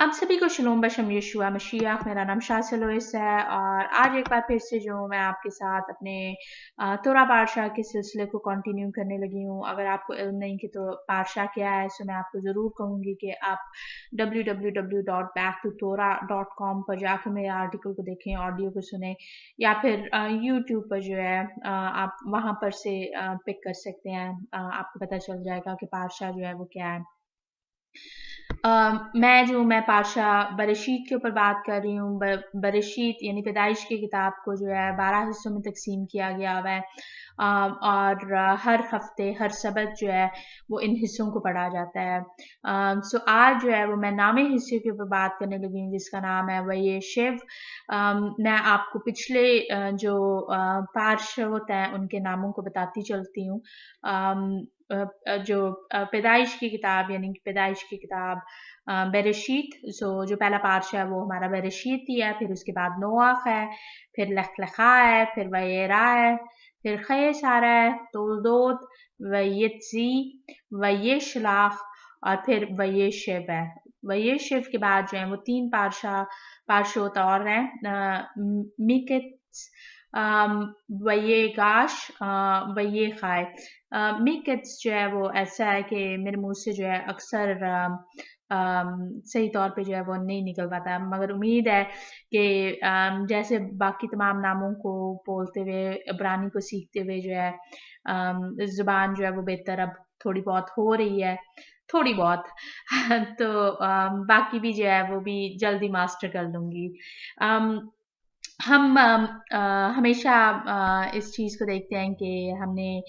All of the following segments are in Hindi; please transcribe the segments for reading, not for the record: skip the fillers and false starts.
आप सभी को शलोम बशम यशुआ मशीह। मेरा नाम शाह सलोइस है और आज एक बार फिर से जो मैं आपके साथ अपने तोरा पातशाह के सिलसिले को कंटिन्यू करने लगी हूँ। अगर आपको इल्म नहीं कि तो पातशाह क्या है, तो मैं आपको ज़रूर कहूँगी कि आप www.backtotorah.com पर जाकर मेरे आर्टिकल को देखें, ऑडियो को सुने, या फिर यूट्यूब पर जो है आप वहाँ पर से पिक कर सकते हैं। आपको पता चल जाएगा कि पातशाह जो है वो क्या है। मैं पातशाह बरशीत के ऊपर बात कर रही हूँ। बरशीत यानी पैदाइश की किताब को जो है 12 हिस्सों में तकसीम किया गया हुआ है। और हर हफ्ते हर सबत जो है वो इन हिस्सों को पढ़ा जाता है। सो आज जो है वो मैं नामे हिस्से के ऊपर बात करने लगी हूँ, जिसका नाम है वये शिव। मैं आपको पिछले जो पार्श्व होते हैं उनके नामों को बताती चलती हूँ। जो पैदाइश की किताब यानी कि पैदाइश की किताब बेरेशीत, जो पहला पार्शा है वो हमारा बेरेशीत ही है। फिर उसके बाद नोआख है, फिर लखलखा है, फिर वयेरा है, फिर खयसारा है, तोलदोत, वयित्जी, वयेशलाख और फिर वयेशिव है। वयेशिव के बाद जो है वो तीन पार्शोत और हैं, मिकित्स, वयेगाश, वयेखाय। मिकित्स जो है वो ऐसा है कि मेरे मुंह से जो है अक्सर सही तौर पे जो है वो नहीं निकल पाता, मगर उम्मीद है कि जैसे बाकी तमाम नामों को बोलते हुए, इब्रानी को सीखते हुए जो है ज़ुबान जो है वो बेहतर अब थोड़ी बहुत हो रही है, थोड़ी बहुत। तो बाकी भी जो है वो भी जल्दी मास्टर कर लूँगी। हम हमेशा इस चीज़ को देखते हैं कि हमने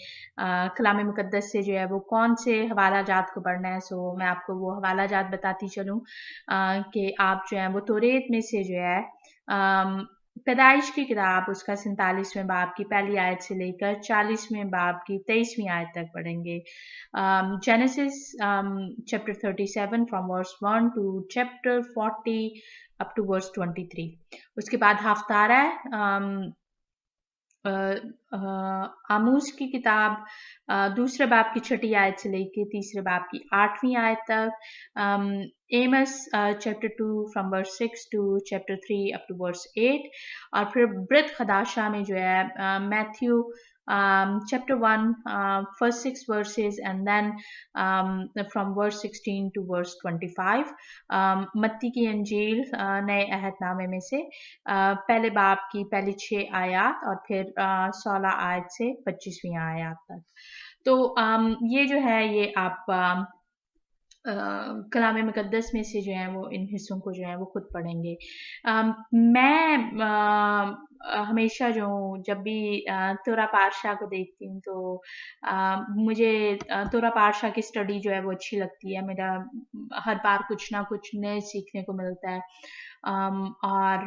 कलाम मुक़द्दस से जो है वो कौन से हवाला जात को पढ़ना है। सो मैं आपको वो हवाला जात बताती चलूँ कि आप जो है वो तौरेत में से जो है पैदाइश की किताब उसका 47वें बाब की पहली आयत से लेकर 40वें बाब की 23वीं आयत तक पढ़ेंगे। Genesis chapter 37 from verse 1 to chapter 40 up to verse 23। उसके बाद हफ्तारा है, आमूस की किताब दूसरे बाब की छठी आयत से लेकर तीसरे बाब की 8वीं आयत तक। Amos chapter 2 from verse 6 to chapter 3 up to verse 8। और फिर ब्रित खदाशा में जो है Matthew chapter 1 first 6 verses, and then from verse 16 to verse 25। मत्ती की अंजील नए अहदनामे में से पहले बाब की पहली 6 आयत और फिर 16 आयत से 25वीं आयत तक। तो ये जो है ये आप कलाम मुक़द्दस में से जो है वो इन हिस्सों को जो है वो खुद पढ़ेंगे। मैं हमेशा जो जब भी तोरा पातशाह को देखती हूँ तो मुझे तोरा पातशाह की स्टडी जो है वो अच्छी लगती है। मेरा हर बार कुछ ना कुछ नए सीखने को मिलता है। और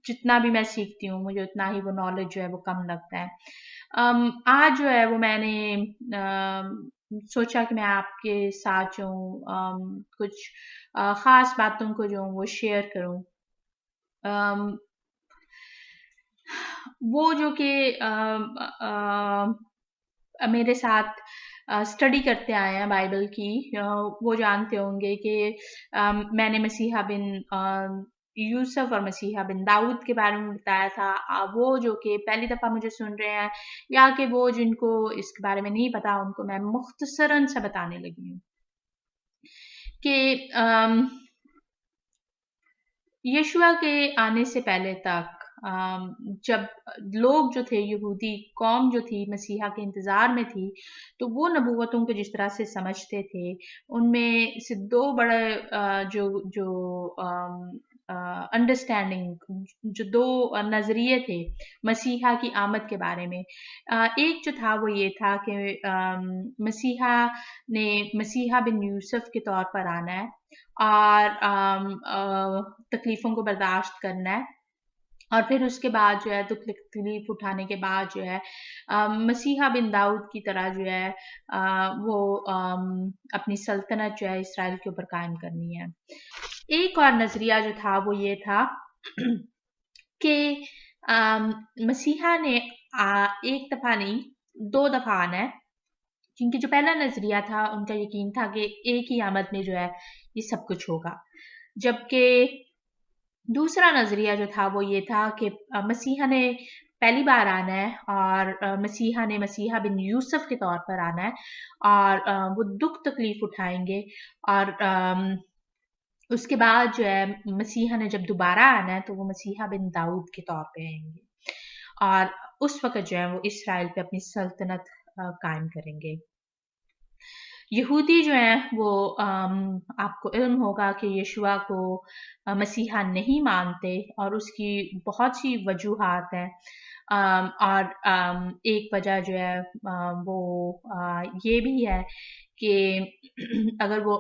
जितना भी मैं सीखती हूँ मुझे उतना ही वो नॉलेज जो है वो कम लगता है। आज जो है वो मैंने सोचा कि मैं आपके साथ जो कुछ ख़ास बातों को जो वो शेयर करूँ। वो जो कि मेरे साथ स्टडी करते आए हैं बाइबल की, वो जानते होंगे कि मैंने मसीहा बिन यूसुफ और मसीहा बिन दाऊद के बारे में बताया था। वो जो कि पहली दफ़ा मुझे सुन रहे हैं, या कि वो जिनको इसके बारे में नहीं पता, उनको मैं मुख्तसरन सा बताने लगी हूँ कि यीशुआ के आने से पहले तक जब लोग जो थे, यहूदी कौम जो थी मसीहा के इंतज़ार में थी, तो वो नबूवतों को जिस तरह से समझते थे, उनमें से दो बड़े अंडरस्टैंडिंग, जो दो नज़रिए थे मसीहा की आमद के बारे में। एक जो था वो ये था कि मसीहा बिन यूसुफ के तौर पर आना है और तकलीफ़ों को बर्दाश्त करना है, और फिर उसके बाद जो है तकलीफ उठाने के बाद जो है मसीहा बिन दाऊद की तरह जो है वो अपनी सल्तनत जो है इसराइल के ऊपर कायम करनी है। एक और नज़रिया जो था वो ये था कि मसीहा ने एक दफ़ा नहीं 2 दफ़ा आना है, क्योंकि जो पहला नजरिया था उनका यकीन था कि एक ही आमद में जो है ये सब कुछ होगा, जबकि दूसरा नजरिया जो था वो ये था कि मसीहा ने पहली बार आना है और मसीहा ने मसीहा बिन यूसुफ के तौर पर आना है और वो दुख तकलीफ उठाएंगे और उसके बाद जो है मसीहा ने जब दोबारा आना है तो वो मसीहा बिन दाऊद के तौर पे आएंगे और उस वक्त जो है वो इसराइल पे अपनी सल्तनत कायम करेंगे। यहूदी जो है वो आपको इल्म होगा कि यीशुआ को मसीहा नहीं मानते और उसकी बहुत सी वजूहात हैं। और एक वजह जो है वो ये भी है कि अगर वो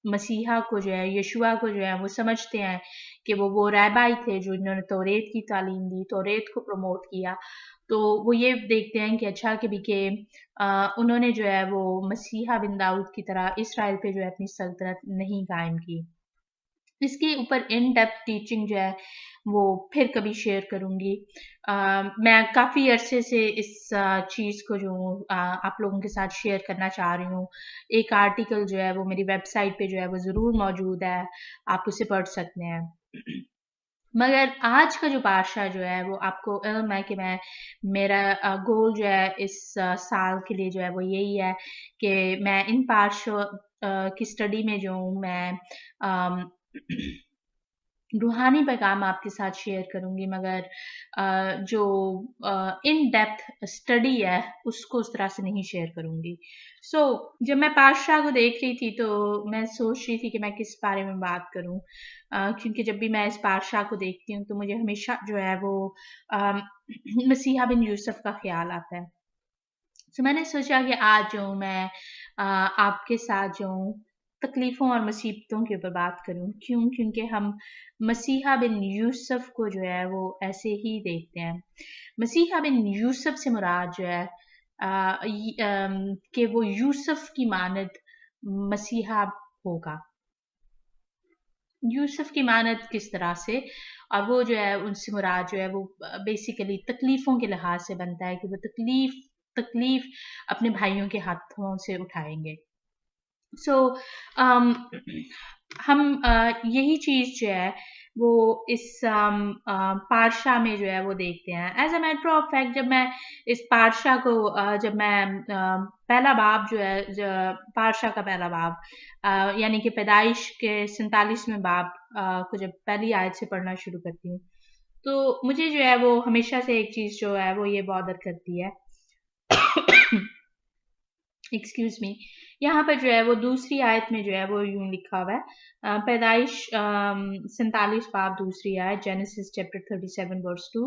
मसीहा को जो है यीशुआ को जो है वो समझते हैं कि वो रैबाई थे जो इन्होंने तौरेत की तालीम दी, तौरेत को प्रमोट किया, तो वो ये देखते हैं कि अच्छा कि भी के उन्होंने जो है वो मसीहा बिन दाऊद की तरह इसराइल पे जो है अपनी सल्तनत नहीं कायम की। इसके ऊपर इन डेप्थ टीचिंग जो है वो फिर कभी शेयर करूंगी। मैं काफ़ी अरसे से इस चीज़ को जो आप लोगों के साथ शेयर करना चाह रही हूँ। एक आर्टिकल जो है वो मेरी वेबसाइट पे जो है वो ज़रूर मौजूद है, आप उसे पढ़ सकते हैं। मगर आज का जो पाशा जो है वो आपको इल्म है कि मेरा गोल जो है इस साल के लिए जो है वो यही है कि मैं इन पाशों की स्टडी में जो हूँ मैं रूहानी पैगाम आपके साथ शेयर करूंगी, मगर जो इन डेप्थ स्टडी है उसको उस तरह से नहीं शेयर करूंगी। जब मैं पातशाह को देख रही थी तो मैं सोच रही थी कि मैं किस बारे में बात करूं, क्योंकि जब भी मैं इस पातशाह को देखती हूँ तो मुझे हमेशा जो है वो मसीहा बिन यूसुफ का ख्याल आता है। मैंने सोचा कि आज जो मैं आपके साथ जो तकलीफ़ों और मुसीबतों के ऊपर बात करूं। क्योंकि हम मसीहा बिन यूसुफ को जो है वो ऐसे ही देखते हैं। मसीहा बिन यूसुफ से मुराद जो है कि वो यूसुफ की मानद मसीहा होगा। यूसुफ की मानद किस तरह से, और वो जो है उनसे मुराद जो है वो बेसिकली तकलीफ़ों के लिहाज से बनता है कि वो तकलीफ अपने भाइयों के हाथों से उठाएंगे। um, हम यही चीज़ जो है वो इस पातशाह में जो है वो देखते हैं। As a matter of fact जब मैं इस पातशाह को जब मैं पहला बाब जो है पातशाह का पहला बाब यानी कि पैदाइश के 47वें बाब को जब पहली आयत से पढ़ना शुरू करती हूँ तो मुझे जो है वो हमेशा से एक चीज़ जो है वो ये बॉदर करती है। Excuse me. यहाँ पर जो है वो दूसरी आयत में जो है वो यूं लिखा हुआ है, पैदाइश 47 बाब दूसरी आयत, जेनेसिस चैप्टर 37 वर्स 2।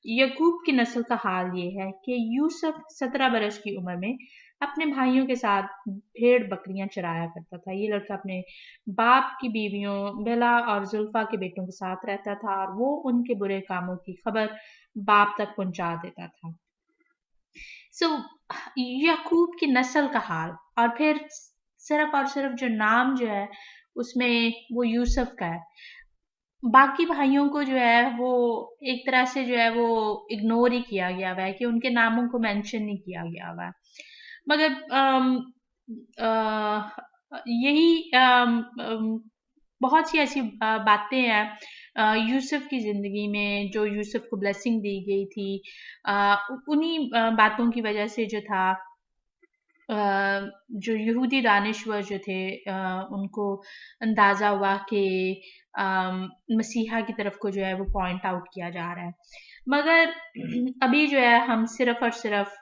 यकूब की नस्ल का हाल ये है कि यूसुफ 17 बरस की उम्र में अपने भाइयों के साथ भेड़ बकरियां चराया करता था। ये लड़का अपने बाप की बीवियों बेला और जुल्फा के बेटों के साथ रहता था और वो उनके बुरे कामों की खबर बाप तक पहुंचा देता था। याकूब की नस्ल का हाल, और फिर सिर्फ और सिर्फ जो नाम जो है उसमें वो यूसुफ का है। बाकी भाइयों को जो है वो एक तरह से जो है वो इग्नोर ही किया गया हुआ है कि उनके नामों को मेंशन नहीं किया गया हुआ है। मगर यही बहुत सी ऐसी बातें हैं यूसुफ की ज़िंदगी में जो यूसुफ को ब्लेसिंग दी गई थी। उन्हीं बातों की वजह से जो था जो यहूदी दानिश्वर जो थे उनको अंदाज़ा हुआ कि मसीहा की तरफ को जो है वो पॉइंट आउट किया जा रहा है। मगर अभी जो है हम सिर्फ और सिर्फ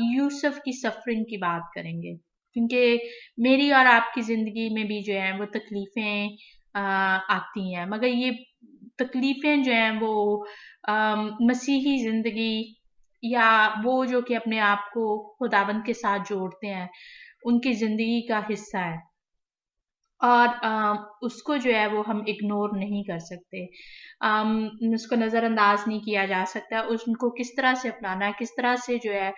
यूसुफ की सफरिंग की बात करेंगे, क्योंकि मेरी और आपकी ज़िंदगी में भी जो है वो तकलीफ़ें आती हैं, मगर ये तकलीफ़ें जो हैं वो मसीही ज़िंदगी या वो जो कि अपने आप को खुदावंद के साथ जोड़ते हैं उनकी ज़िंदगी का हिस्सा है और उसको जो है वो हम इग्नोर नहीं कर सकते। उसको नज़रअंदाज नहीं किया जा सकता। उसको किस तरह से अपनाना है, किस तरह से जो है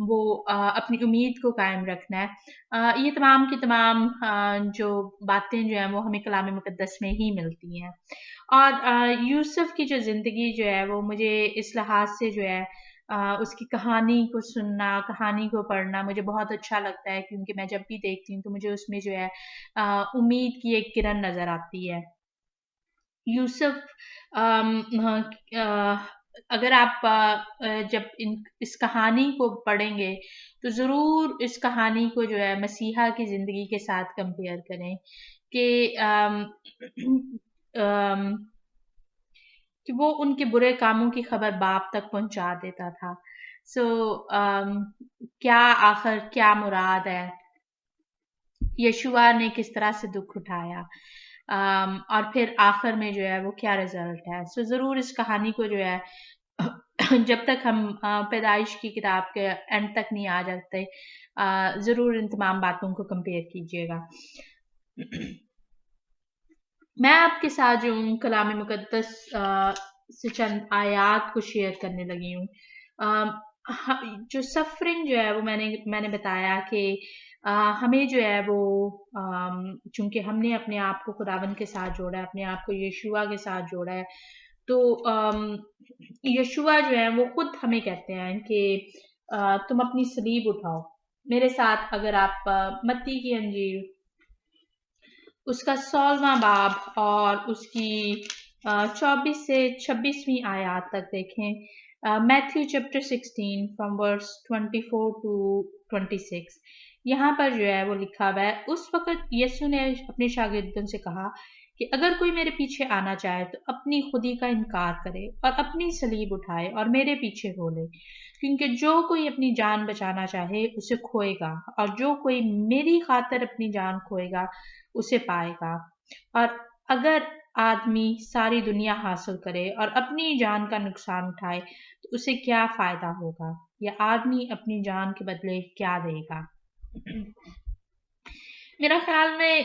वो अपनी उम्मीद को कायम रखना है। ये तमाम की तमाम जो बातें जो हैं वो हमें कलाम मुक़द्दस में ही मिलती हैं। और यूसुफ की जो ज़िंदगी जो है वो मुझे इस लिहाज से जो है उसकी कहानी को सुनना, कहानी को पढ़ना मुझे बहुत अच्छा लगता है, क्योंकि मैं जब भी देखती हूँ तो मुझे उसमें जो है उम्मीद की एक किरण नजर आती है। यूसुफ अगर आप जब इस कहानी को पढ़ेंगे तो ज़रूर इस कहानी को जो है मसीहा की ज़िंदगी के साथ कंपेयर करें कि अम, कि वो उनके बुरे कामों की खबर बाप तक पहुंचा देता था। सो क्या आखिर क्या मुराद है, यशुआ ने किस तरह से दुख उठाया, और फिर आखिर में जो है वो क्या रिजल्ट है। सो ज़रूर इस कहानी को जो है जब तक हम पैदाइश की किताब के एंड तक नहीं आ जाते, ज़रूर इन तमाम बातों को कंपेयर कीजिएगा। मैं आपके साथ जो हूँ कलाम मुकद्दस से चंद आयात को शेयर करने लगी हूँ। जो सफरिंग जो है वो मैंने बताया कि हमें जो है वो चूंकि हमने अपने आप को खुदावन के साथ जोड़ा है, अपने आप को यशुआ के साथ जोड़ा है, तो यशुआ जो है वो खुद हमें कहते हैं कि तुम अपनी सलीब उठाओ। मेरे साथ अगर आप मत्ती की अंजील उसका 16वां बाब और उसकी 24 से 26वीं आयत तक देखें। Matthew chapter 16 from verse 24 to 26। यहाँ पर जो है वो लिखा हुआ है, उस वक्त यीशु ने अपने शागिर्दों से कहा कि अगर कोई मेरे पीछे आना चाहे तो अपनी खुदी का इनकार करे और अपनी सलीब उठाए और मेरे पीछे हो ले। क्योंकि जो कोई अपनी जान बचाना चाहे उसे खोएगा, और जो कोई मेरी खातिर अपनी जान खोएगा उसे पाएगा। और अगर आदमी सारी दुनिया हासिल करे और अपनी जान का नुकसान उठाए तो उसे क्या फायदा होगा, या आदमी अपनी जान के बदले क्या देगा। मेरा ख्याल में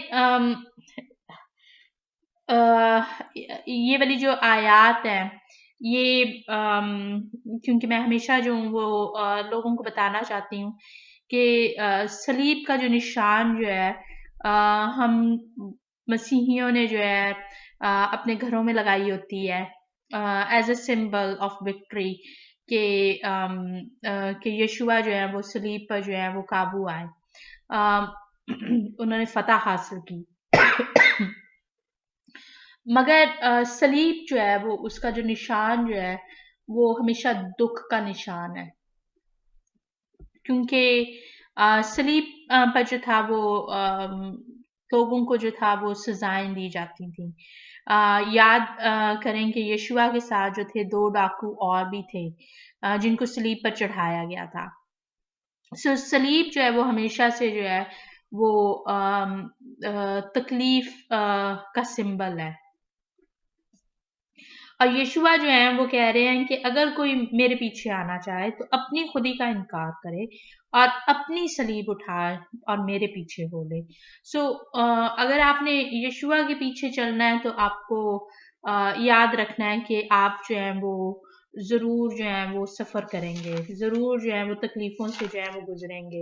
ये वाली जो आयात है ये क्योंकि मैं हमेशा जो हूँ वो लोगों को बताना चाहती हूँ कि सलीब का जो निशान जो है हम मसीहियों ने जो है अपने घरों में लगाई होती है as a symbol of victory कि यशुआ जो है वो सलीब पर जो है वो काबू आए, उन्होंने फतह हासिल की। मगर सलीब जो है वो उसका जो निशान जो है वो हमेशा दुख का निशान है, क्योंकि सलीब पर जो था वो लोगों को जो था वो सजाएं दी जाती थी। याद करें कि यशुआ के साथ जो थे 2 डाकू और भी थे जिनको सलीब पर चढ़ाया गया था। सो सलीब जो है वो हमेशा से जो है वो तकलीफ का सिंबल है। और यशुआ जो है वो कह रहे हैं कि अगर कोई मेरे पीछे आना चाहे तो अपनी खुदी का इनकार करे और अपनी सलीब उठाए और मेरे पीछे हो ले। सो अगर आपने यशुआ के पीछे चलना है तो आपको याद रखना है कि आप जो है वो ज़रूर जो है वो सफ़र करेंगे, ज़रूर जो है वो तकलीफ़ों से जो है वो गुजरेंगे।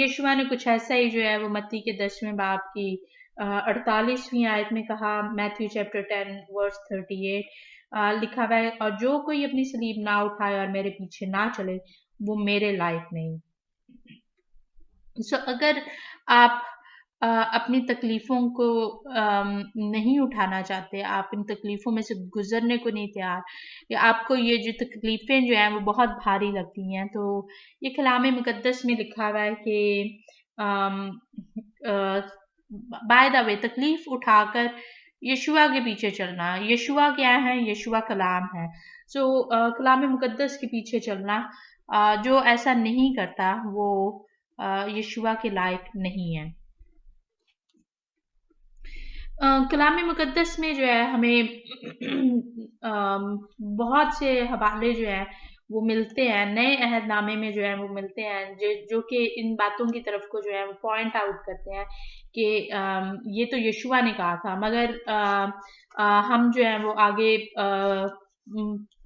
यशुआ ने कुछ ऐसा ही जो है वो मत्ती के 10वें बाब की 48वीं आयत में कहा, मैथ्यू चैप्टर 10 वर्स 38 लिखा हुआ है, और जो कोई अपनी सलीब ना उठाए और मेरे पीछे ना चले वो मेरे लायक नहीं। सो अगर आप अपनी तकलीफ़ों को नहीं उठाना चाहते, आप इन तकलीफ़ों में से गुजरने को नहीं तैयार, या आपको ये जो तकलीफ़ें जो हैं वो बहुत भारी लगती हैं, तो ये कलाम मुकद्दस में लिखा हुआ है कि बाय द वे तकलीफ उठाकर यशुआ के पीछे चलना। यशुआ क्या है? यशुआ कलाम है। सो कलाम मुकद्दस के पीछे चलना, जो ऐसा नहीं करता वो यशुआ के लायक नहीं है। कलाम मुकद्दस में जो है हमें बहुत से हवाले जो है वो मिलते हैं, नए अहदनामे में जो है वो मिलते हैं जो कि इन बातों की तरफ को जो है वो पॉइंट आउट करते हैं कि ये तो यशुआ ने कहा था। मगर हम जो है वो आगे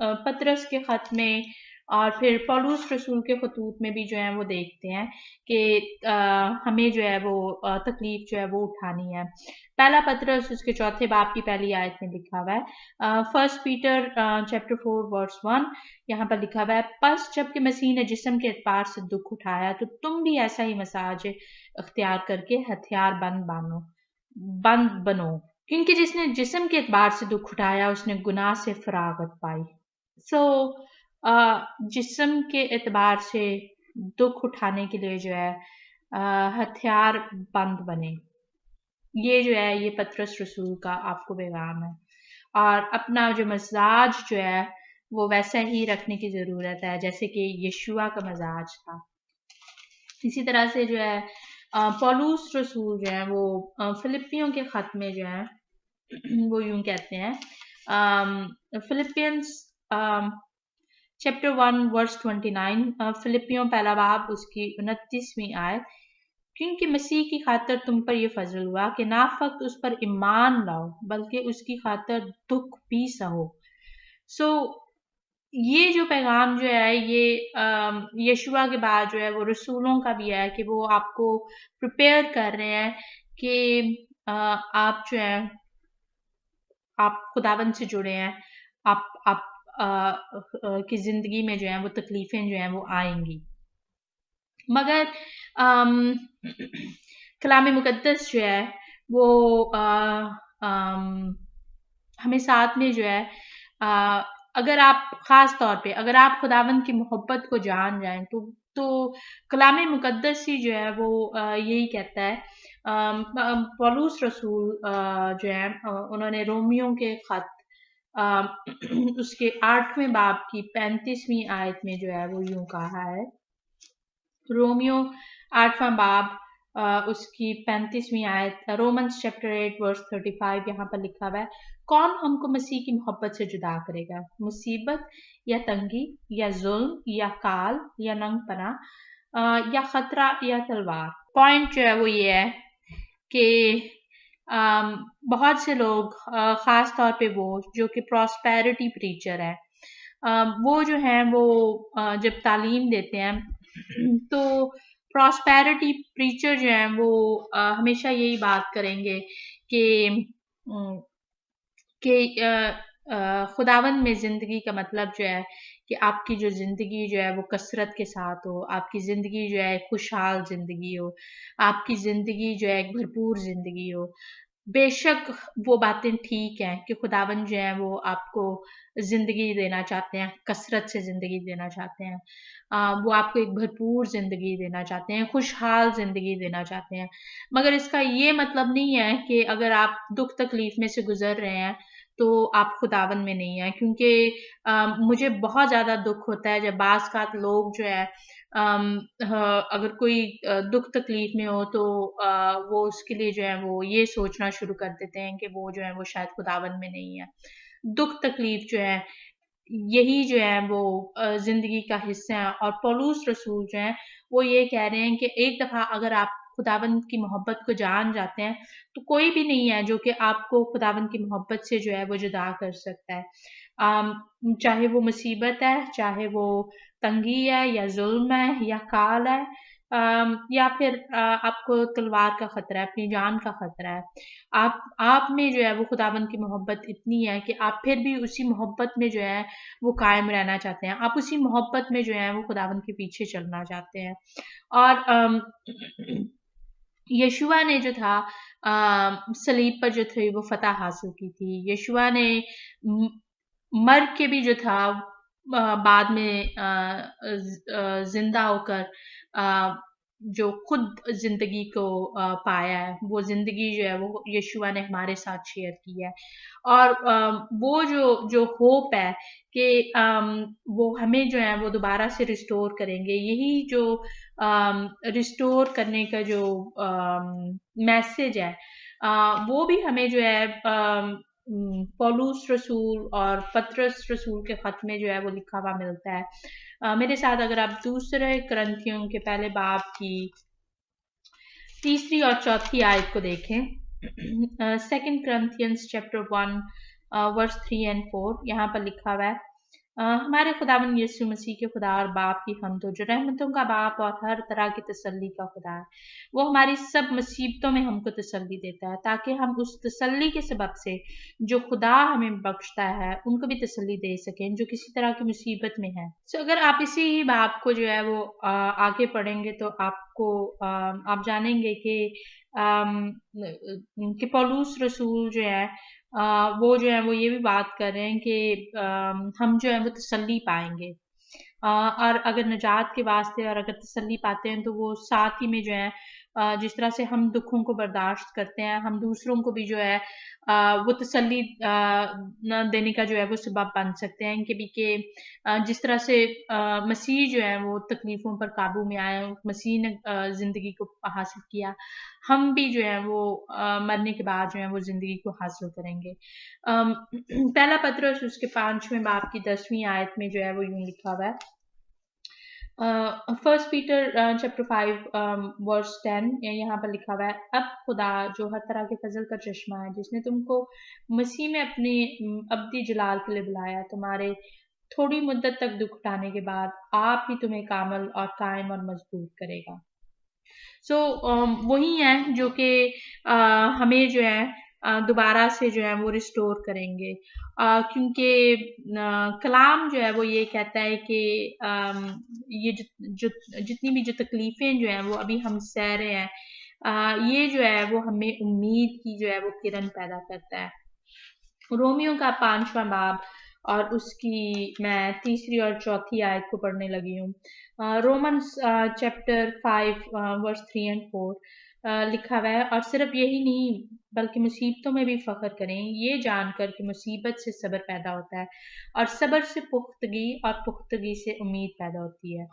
पतरस के खत में और फिर पौलुस रसूल के खतूत में भी जो है वो देखते हैं कि हमें जो है वो तकलीफ जो है वो उठानी है। पहला पत्रस उसके चौथे बाब की पहली आयत में लिखा हुआ है, फर्स्ट पीटर चैप्टर 4 वर्स 1, यहाँ पर लिखा हुआ है, बस जबकि मसीह ने जिस्म के एतबार से दुख उठाया तो तुम भी ऐसा ही मसाज अख्तियार करके हथियार बंद बनो, क्योंकि जिसने जिस्म के एतबार से दुख उठाया उसने गुनाह से फरागत पाई। जिस्म के एतबार से दुख उठाने के लिए जो है हथियार बंद बने, ये जो है ये पतरस रसूल का आपको पैगाम है। और अपना जो मजाज जो है वो वैसा ही रखने की ज़रूरत है जैसे कि यशुआ का मजाज था। इसी तरह से जो है पौलुस रसूल जो है वो फिलिपियों के ख़त में जो है वो यूं कहते हैं, फिलिपियंस चैप्टर 1 वर्स 29, फिलिपियों पहला बाब उसकी 29वीं आयत, क्योंकि मसीह की खातर तुम पर यह फजल हुआ कि ना फक्त उस पर ईमान लाओ बल्कि उसकी खातर दुख भी सहो। ये जो पैगाम जो है ये यशुआ के बाद जो है वो रसूलों का भी है कि वो आपको प्रिपेयर कर रहे हैं कि आप जो है आप खुदावंद से जुड़े हैं, आप की जिंदगी में जो है वो तकलीफें जो हैं वो आएंगी, मगर कलाम मुकद्दस जो है वो हमें साथ में जो है अगर आप ख़ास तौर पे अगर आप खुदावंद की मोहब्बत को जान जाएं तो कलाम मुकद्दस ही जो है वो यही कहता है। पौलुस रसूल जो है उन्होंने रोमियो के ख़त उसके 8वें बाब की 35वीं आयत में जो है वो यूं कहा है, रोमियो 8वां बाब उसकी 35वीं आयत, रोमन्स चैप्टर 8 वर्स 35, यहाँ पर लिखा हुआ है, कौन हमको मसीह की मोहब्बत से जुदा करेगा? मुसीबत या तंगी या जुल्म या काल या नंगपना या खतरा या तलवार। पॉइंट जो है वो ये है कि बहुत से लोग ख़ास तौर पे वो जो कि प्रॉस्पेरिटी प्रीचर है, वो जो हैं वो जब तालीम देते हैं तो प्रॉस्पेरिटी प्रीचर जो हैं वो हमेशा यही बात करेंगे कि खुदावंद में ज़िंदगी का मतलब जो है कि आपकी जो ज़िंदगी जो है वो कसरत के साथ हो, आपकी ज़िंदगी जो है खुशहाल ज़िंदगी हो, आपकी ज़िंदगी जो है एक भरपूर ज़िंदगी हो। बेशक वो बातें ठीक हैं कि खुदावंद जो है वो आपको ज़िंदगी देना चाहते हैं, कसरत से ज़िंदगी देना चाहते हैं, वो आपको एक भरपूर ज़िंदगी देना चाहते हैं, खुशहाल ज़िंदगी देना चाहते हैं, मगर इसका ये मतलब नहीं है कि अगर आप दुख तकलीफ में से गुजर रहे हैं तो आप खुदावंद में नहीं है। क्योंकि मुझे बहुत ज़्यादा दुख होता है जब बाज़ लोग जो है अगर कोई दुख तकलीफ में हो तो वो उसके लिए जो है वो ये सोचना शुरू कर देते हैं कि वो जो है वो शायद खुदावंद में नहीं है। दुख तकलीफ जो है यही जो है वो जिंदगी का हिस्सा है। और पौलुस रसूल जो है वो ये कह रहे हैं कि एक दफा अगर आप खुदावंद की मोहब्बत को जान जाते हैं तो कोई भी नहीं है जो कि आपको खुदावंद की मोहब्बत से जो है वो जुदा कर सकता है। चाहे वो मुसीबत है, चाहे वो तंगी है या जुल्म है या काल है, या फिर आपको तलवार का खतरा है, अपनी जान का खतरा है, आप में जो है वो खुदावंद की मोहब्बत इतनी है कि आप फिर भी उसी मोहब्बत में जो है वो कायम रहना चाहते हैं, आप उसी मोहब्बत में जो है वो खुदावंद के पीछे चलना चाहते हैं। और यशुआ ने जो था सलीब पर जो थी वो फतह हासिल की थी। यशुआ ने मर के भी जो था बाद में जिंदा होकर जो खुद जिंदगी को पाया है, वो जिंदगी जो है वो यशुआ ने हमारे साथ शेयर की है। और वो जो होप है कि वो हमें जो है वो दोबारा से रिस्टोर करेंगे, यही जो रिस्टोर करने का जो मैसेज है वो भी हमें जो है पौलुस रसूल और पतरस रसूल के खत में जो है वो लिखा हुआ मिलता है। मेरे साथ अगर आप दूसरे करंथियों के पहले बाब की 3री और 4थी आयत को देखें, 2 Corinthians chapter 1 verse 3 and 4, यहाँ पर लिखा हुआ है, हमारे खुदावंद यीशु मसीह के खुदा और बाप की हमद हो, जो रहमतों का बाप और हर तरह की तसल्ली का खुदा है। वो हमारी सब मुसीबतों में हमको तसल्ली देता है, ताकि हम उस तसल्ली के सबब से जो खुदा हमें बख्शता है उनको भी तसल्ली दे सकें जो किसी तरह की मुसीबत में है। अगर आप इसी ही बाप को जो है वो आगे पढ़ेंगे तो आपको आप जानेंगे कि पौलुस रसूल जो है वो जो है वो ये भी बात कर रहे हैं कि हम जो है वो तसल्ली पाएंगे। और अगर निजात के वास्ते और अगर तसल्ली पाते हैं तो वो साथ ही में जो है जिस तरह से हम दुखों को बर्दाश्त करते हैं, हम दूसरों को भी जो है वो तसल्ली न देने का जो है वो सबब बन सकते हैं जिस तरह से मसीह जो है वो तकलीफों पर काबू में आए, मसीह ने जिंदगी को हासिल किया, हम भी जो है वो मरने के बाद जो है वो जिंदगी को हासिल करेंगे। पहला पत्रस उसके 5वें बाब की 10वीं आयत में जो है वो यूं लिखा हुआ है। फर्स्ट पीटर चैप्टर 5 वर्स 10 यहाँ पर लिखा हुआ है, अब खुदा जो हर तरह के फजल का चश्मा है, जिसने तुमको मसीह में अपने अब्दी जलाल के लिए बुलाया, तुम्हारे थोड़ी मुद्दत तक दुख उठाने के बाद आप ही तुम्हें कामल और कायम और मजबूत करेगा। वही है जो कि हमें जो है दोबारा से जो है वो रिस्टोर करेंगे, क्योंकि कलाम जो है वो ये कहता है कि ये जितनी भी जो तकलीफें जो हैं वो अभी हम सह रहे हैं, ये जो है वो हमें उम्मीद की जो है वो किरण पैदा करता है। रोमियो का 5वां बाब और उसकी मैं तीसरी और चौथी आयत को पढ़ने लगी हूँ। रोमन्स चैप्टर 5 वर्स 3 एंड 4 लिखा हुआ है, और सिर्फ यही नहीं बल्कि मुसीबतों में भी फख्र करें, ये जानकर कि मुसीबत से सब्र पैदा होता है और सब्र से पुख्तगी और पुख्तगी से उम्मीद पैदा होती है।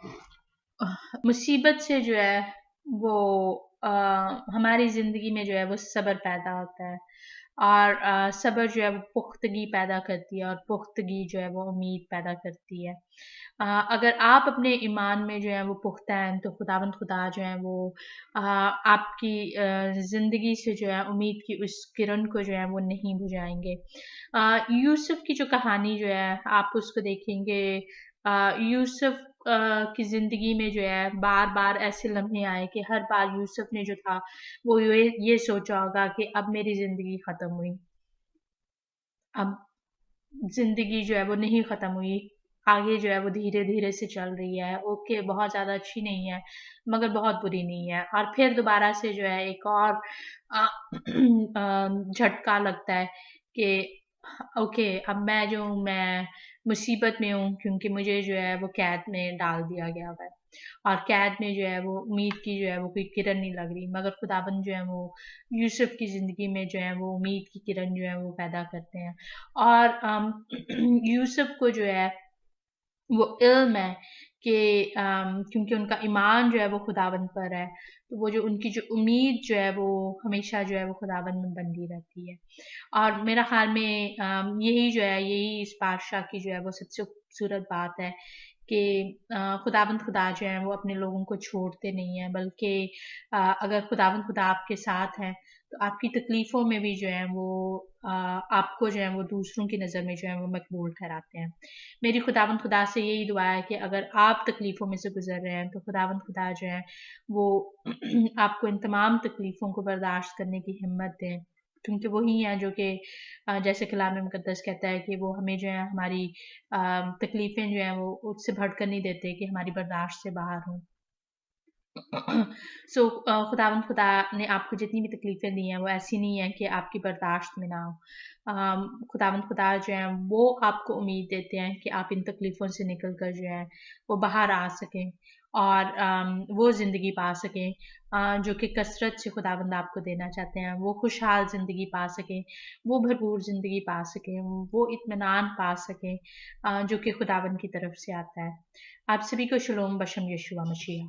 मुसीबत से जो है वो हमारी ज़िंदगी में जो है वो सब्र पैदा होता है, और सब्र जो है वो पुख्तगी पैदा करती है, और पुख्तगी जो है वो उम्मीद पैदा करती है। अगर आप अपने ईमान में जो है वो पुख्ता हैं तो खुदावंद खुदा जो है वो आपकी ज़िंदगी से जो है उम्मीद की उस किरण को जो है वो नहीं बुझाएंगे। यूसुफ की जो कहानी जो है आप उसको देखेंगे, यूसुफ की ज़िंदगी में जो है बार-बार ऐसे लम्हे आए कि हर बार यूसुफ ने जो था वो ये सोचा होगा कि अब मेरी ज़िंदगी ख़त्म हुई। अब ज़िंदगी जो है वो नहीं ख़त्म हुई, आगे जो है वो धीरे-धीरे से चल रही है। ओके, बहुत ज़्यादा अच्छी नहीं है, मगर बहुत बुरी नहीं है। और फिर दोबारा से जो है एक और झटका लगता है कि ओके, अब मैं जो हूँ मैं मुसीबत में हूँ, क्योंकि मुझे जो है वो कैद में डाल दिया गया हुआ है, और कैद में जो है वो उम्मीद की जो है वो कोई किरण नहीं लग रही, मगर खुदाबंद जो है वो यूसुफ की ज़िंदगी में जो है वो उम्मीद की किरण जो है वो पैदा करते हैं। और यूसुफ को जो है वो इल्म है कि क्योंकि उनका ईमान जो है वो खुदावंद पर है, तो वो जो उनकी जो उम्मीद जो है वो हमेशा जो है वो खुदावंद में बंधी रहती है। और मेरा ख्याल में यही जो है यही इस बादशाह की जो है वो सबसे खूबसूरत बात है कि खुदावंद खुदा जो है वो अपने लोगों को छोड़ते नहीं हैं, बल्कि अगर खुदावंद खुदा आपके साथ हैं तो आपकी तकलीफ़ों में भी जो है वो आपको जो है वो दूसरों की नज़र में जो है वो मकबूल ठहराते हैं। मेरी खुदावंद खुदा से यही दुआ है कि अगर आप तकलीफ़ों में से गुज़र रहे हैं तो खुदावंद खुदा जो है वो आपको इन तमाम तकलीफ़ों को बर्दाश्त करने की हिम्मत दें, क्योंकि वही हैं जो कि जैसे कलाम मुक़द्दस कहता है कि वो हमें जो है हमारी तकलीफ़ें जो हैं वो उससे भटकने नहीं देते कि हमारी बर्दाश्त से बाहर हों। खुदावंद खुदा ने आपको जितनी भी तकलीफ़ें दी हैं वो ऐसी नहीं है कि आपकी बर्दाश्त में ना हो। खुदावंद खुदा जो है वो आपको उम्मीद देते हैं कि आप इन तकलीफ़ों से निकल कर जो है वो बाहर आ सकें, और वो ज़िंदगी पा सकें जो कि कसरत से खुदावंद आपको देना चाहते हैं। वो खुशहाल ज़िंदगी पा सकें, वो भरपूर ज़िंदगी पा सकें, वो इत्मीनान पा सकें जो कि खुदावंद की तरफ से आता है। आप सभी को शलोम बशम यशुआ मसीह।